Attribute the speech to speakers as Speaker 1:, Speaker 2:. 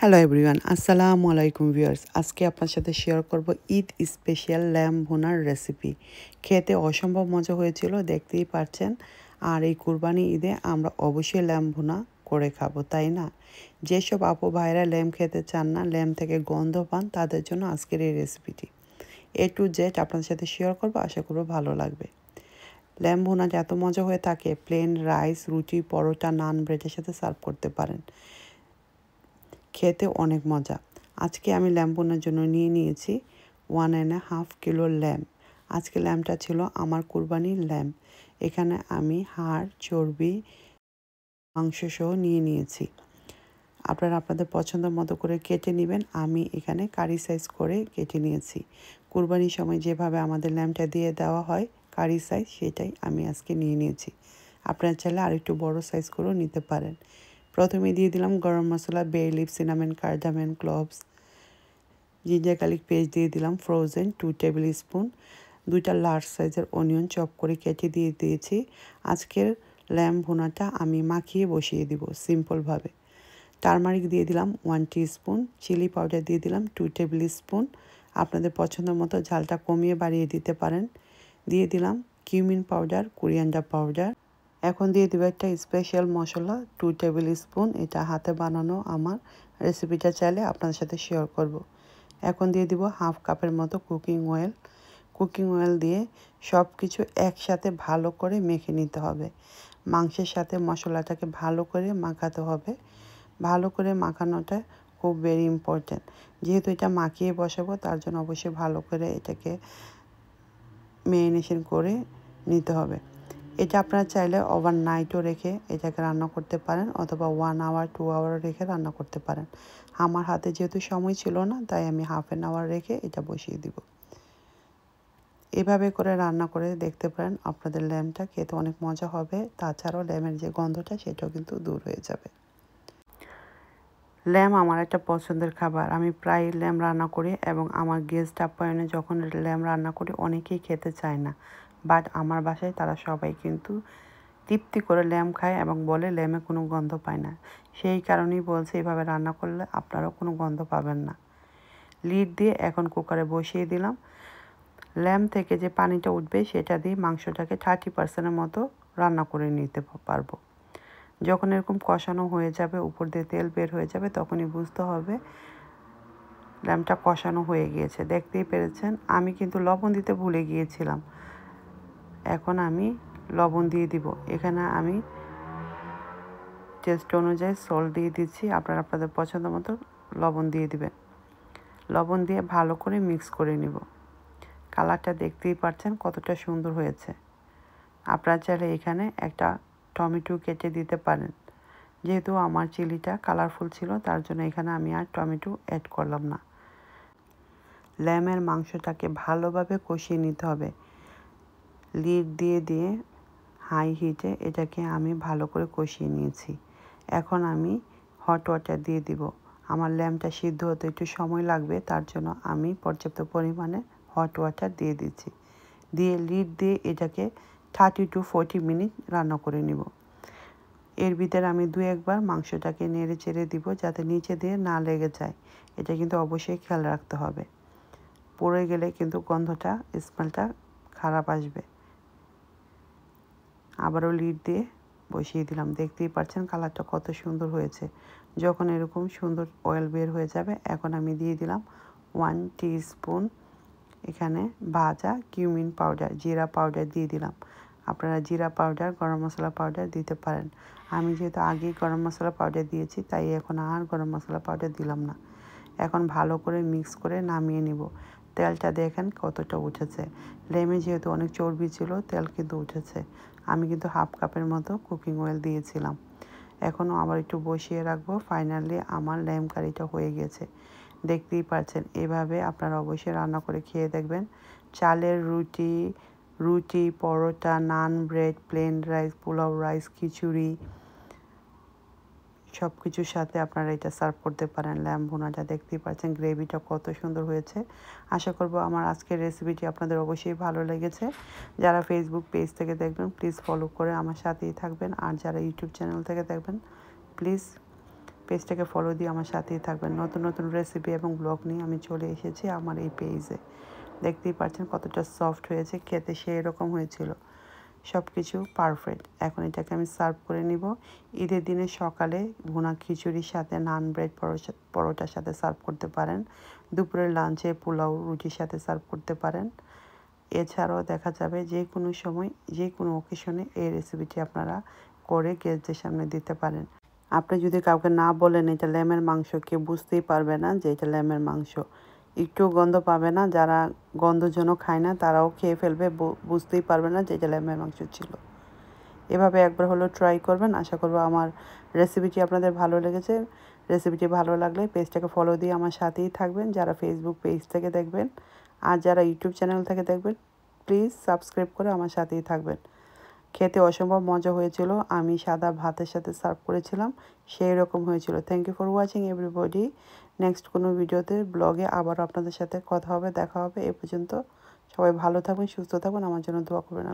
Speaker 1: Hello everyone, আসসালামু আলাইকুম viewers. আজকে আপনার সাথে শেয়ার করব ঈদ স্পেশাল ল্যাম্ব ভুনার রেসিপি। খেতে অসম্ভব মজা হয়েছিল, দেখতেই পাচ্ছেন। আর এই কুরবানি ঈদে আমরা অবশ্যই ল্যাম্ব ভুনা করে খাবো, তাই না? যেসব আপু ভাইরা ল্যাম্ব খেতে চান না, ল্যাম্ব থেকে গন্ধ পান, তাদের জন্য আজকের এই রেসিপিটি A to Z আপনাদের সাথে শেয়ার করবো। আশা করব ভালো লাগবে। ল্যাম্ব ভুনা এত মজা হয়ে থাকে, প্লেন রাইস, রুটি, পরোটা, নান, ব্রেডের সাথে সার্ভ করতে পারেন। খেতে অনেক মজা। আজকে আমি ল্যাম্ব ভুনার জন্য নিয়ে নিয়েছি 1.5 কিলো ল্যাম্ব। আজকে ল্যাম্বটা ছিল আমার কুরবানির ল্যাম্ব। এখানে আমি হাড়, চর্বি, মাংস সহ নিয়ে নিয়েছি। আপনারা আপনাদের পছন্দ মতো করে কেটে নেবেন। আমি এখানে কারি সাইজ করে কেটে নিয়েছি। কুরবানির সময় যেভাবে আমাদের ল্যাম্বটা দিয়ে দেওয়া হয় কারি সাইজ, সেটাই আমি আজকে নিয়ে নিয়েছি। আপনারা চাইলে আরেকটু বড় সাইজ করেও নিতে পারেন। প্রথমে দিয়ে দিলাম garam masala, bay leaf, cinnamon, cardamom, cloves, ginger garlic paste দিয়ে দিলাম ফ্রোজেন 2 টেবিল স্পুন। 2টা লার্জ সাইজের অনিয়ন চপ করে কেটে দিয়ে দিয়েছি। আজকের ল্যাম্ব ভুনাটা আমি মাখিয়ে বসিয়ে দিব সিম্পলভাবে। টারমারিক দিয়ে দিলাম 1 টিস্পুন, চিলি পাউডার দিয়ে দিলাম 2 টেবিল স্পুন। আপনাদের পছন্দ মতো ঝালটা কমিয়ে বাড়িয়ে দিতে পারেন। দিয়ে দিলাম কিউমিন পাউডার, কোরিয়ান্ডার পাউডার। এখন দিয়ে দেবো একটা স্পেশাল মশলা 2 টেবিল স্পুন। এটা হাতে বানানো আমার। রেসিপিটা চাইলে আপনাদের সাথে শেয়ার করব। এখন দিয়ে দিব হাফ কাপের মতো কুকিং অয়েল। কুকিং অয়েল দিয়ে সব কিছু একসাথে ভালো করে মেখে নিতে হবে। মাংসের সাথে মশলাটাকে ভালো করে মাখাতে হবে। ভালো করে মাখানোটা খুব ভেরি ইম্পর্ট্যান্ট। যেহেতু এটা মাখিয়ে বসাবো, তার জন্য অবশ্যই ভালো করে এটাকে ম্যারিনেশন করে নিতে হবে। এটা আপনারা চাইলে ওভারনাইটও রেখে এটাকে রান্না করতে পারেন, অথবা 1 আওয়ার 2 আওয়ার রেখে রান্না করতে পারেন। আমার হাতে যেহেতু সময় ছিল না, তাই আমি হাফ অ্যান আওয়ার রেখে এটা বসিয়ে দিব। এভাবে করে রান্না করে দেখতে পারেন, আপনাদের ল্যাম্বটা খেতে অনেক মজা হবে। তাছাড়াও ল্যামের যে গন্ধটা, সেটাও কিন্তু দূর হয়ে যাবে। ল্যাম্ব আমার একটা পছন্দের খাবার। আমি প্রায় ল্যাম্ব রান্না করি, এবং আমার গেস্ট আপ্যায়নে যখন ল্যাম্ব রান্না করি, অনেকেই খেতে চায় না, বাট আমার বাসায় তারা সবাই কিন্তু তৃপ্তি করে ল্যাম্ব খায় এবং বলে ল্যাম্বে কোনো গন্ধ পায় না। সেই কারণেই বলছে, এভাবে রান্না করলে আপনারাও কোনো গন্ধ পাবেন না। লিড দিয়ে এখন কুকারে বসিয়ে দিলাম। ল্যাম্ব থেকে যে পানিটা উঠবে, সেটা দিয়ে মাংসটাকে 30% মতো রান্না করে নিতে পারবো। যখন এরকম কষানো হয়ে যাবে, উপর দিয়ে তেল বের হয়ে যাবে, তখনই বুঝতে হবে ল্যাম্বটা কষানো হয়ে গিয়েছে। দেখতেই পেরেছেন, আমি কিন্তু লবণ দিতে ভুলে গিয়েছিলাম। এখন আমি লবণ দিয়ে দিব। এখানে আমি টেস্ট অনুযায়ী সল্ট দিয়ে দিচ্ছি। আপনারা আপনাদের পছন্দ মতো লবণ দিয়ে দিবেন। লবণ দিয়ে ভালো করে মিক্স করে নিব। কালারটা দেখতেই পাচ্ছেন কতটা সুন্দর হয়েছে। আপনারা চাইলে এখানে একটা টমেটো কেটে দিতে পারেন। যেহেতু আমার চিলিটা কালারফুল ছিল, তার জন্য এখানে আমি আর টমেটো অ্যাড করলাম না। ল্যামের মাংসটাকে ভালোভাবে কষিয়ে নিতে হবে। লিড দিয়ে দিয়ে হাই হিটে এটাকে আমি ভালো করে কষিয়ে নিয়েছি। এখন আমি হট ওয়াটার দিয়ে দিব। আমার ল্যাম্বটা সিদ্ধ হতে একটু সময় লাগবে, তার জন্য আমি পর্যাপ্ত পরিমাণে হট ওয়াটার দিয়ে দিচ্ছি। দিয়ে লিড দিয়ে এটাকে 30 to 40 মিনিট রান্না করে নিব। এর ভিতরে আমি 2 একবার মাংসটাকে নেড়ে চেড়ে দিব, যাতে নিচে দিয়ে না লেগে যায়। এটা কিন্তু অবশ্যই খেয়াল রাখতে হবে। পড়ে গেলে কিন্তু গন্ধটা, স্মেলটা খারাপ আসবে। আবারও লিড দিয়ে বসিয়ে দিলাম। দেখতেই পাচ্ছেন কালারটা কত সুন্দর হয়েছে। যখন এরকম সুন্দর অয়েল বের হয়ে যাবে, এখন আমি দিয়ে দিলাম 1 টিস্পুন এখানে ভাজা কিউমিন পাউডার, জিরা পাউডার দিয়ে দিলাম। আপনারা জিরা পাউডার, গরম মশলা পাউডার দিতে পারেন। আমি যেহেতু আগেই গরম মশলা পাউডার দিয়েছি, তাই এখন আর গরম মশলা পাউডার দিলাম না। এখন ভালো করে মিক্স করে নামিয়ে নিব। তেলটা দেখেন কতটা উঠেছে। ল্যামে যেহেতু অনেক চর্বি ছিল, তেল কিন্তু উঠেছে। আমি কিন্তু হাফ কাপের মতো কুকিং অয়েল দিয়েছিলাম। এখনও আবার একটু বসিয়ে রাখবো। ফাইনালি আমার ল্যাম্ব কারিটা হয়ে গেছে। দেখতেই পাচ্ছেন, এভাবে আপনারা অবশ্যই রান্না করে খেয়ে দেখবেন। চালের রুটি, paratha, naan, bread, plain rice, pulao rice, khichdi, সব কিছুর সাথে আপনারা এটা সার্ভ করতে পারেন। ল্যাম্ব ভুনাটা দেখতেই পাচ্ছেন, গ্রেভিটা কত সুন্দর হয়েছে। আশা করব আমার আজকের রেসিপিটি আপনাদের অবশ্যই ভালো লেগেছে। যারা ফেসবুক পেজ থেকে দেখবেন, প্লিজ ফলো করে আমার সাথেই থাকবেন। আর যারা ইউটিউব চ্যানেল থেকে দেখবেন, প্লিজ পেজটাকে ফলো দিয়ে আমার সাথেই থাকবেন। নতুন নতুন রেসিপি এবং ব্লগ নিয়ে আমি চলে এসেছি আমার এই পেজে। দেখতেই পাচ্ছেন কতটা সফট হয়েছে, খেতে সেই রকম হয়েছিল। সব কিছু পারফেক্ট। এখন এটাকে আমি সার্ভ করে নিব। ঈদের দিনে সকালে ভুনা খিচুড়ির সাথে নান, ব্রেড, পরোটার সাথে সার্ভ করতে পারেন। দুপুরের লাঞ্চে পোলাও রুটির সাথে সার্ভ করতে পারেন। এছাড়াও দেখা যাবে যে কোনো সময় যে কোনো অকেশনে এই রেসিপিটি আপনারা করে গেস্টদের সামনে দিতে পারেন। আপনি যদি কাউকে না বলেন এটা ল্যামের মাংস, কেউ বুঝতেই পারবে না যে এটা ল্যামের মাংস। একটু গন্ধ পাবে না, যারা গন্ধজনক খায় না তারাও খেয়ে ফেলবে, বুঝতেই পারবে না যে এটা ল্যামের মাংস ছিল। এভাবে একবার হলো ট্রাই করবেন। আশা করব আমার রেসিপিটি আপনাদের ভালো লেগেছে। রেসিপিটি ভালো লাগলে পেজটাকে ফলো দিয়ে আমার সাথেই থাকবেন, যারা ফেসবুক পেজ থেকে দেখবেন। আর যারা ইউটিউব চ্যানেল থেকে দেখবেন প্লিজ সাবস্ক্রাইব করে আমার সাথেই থাকবেন। খেতে অসম্ভব মজা হয়েছিল। আমি সাদা ভাতের সাথে সার্ভ করেছিলাম, সেই রকম হয়েছিল। Thank you for watching everybody. Next কোনো ভিডিওতে ব্লগে আবার আপনাদের সাথে কথা হবে, দেখা হবে। এ পর্যন্ত সবাই ভালো থাকবেন, সুস্থ থাকবেন, আমার জন্য দোয়া করবেন।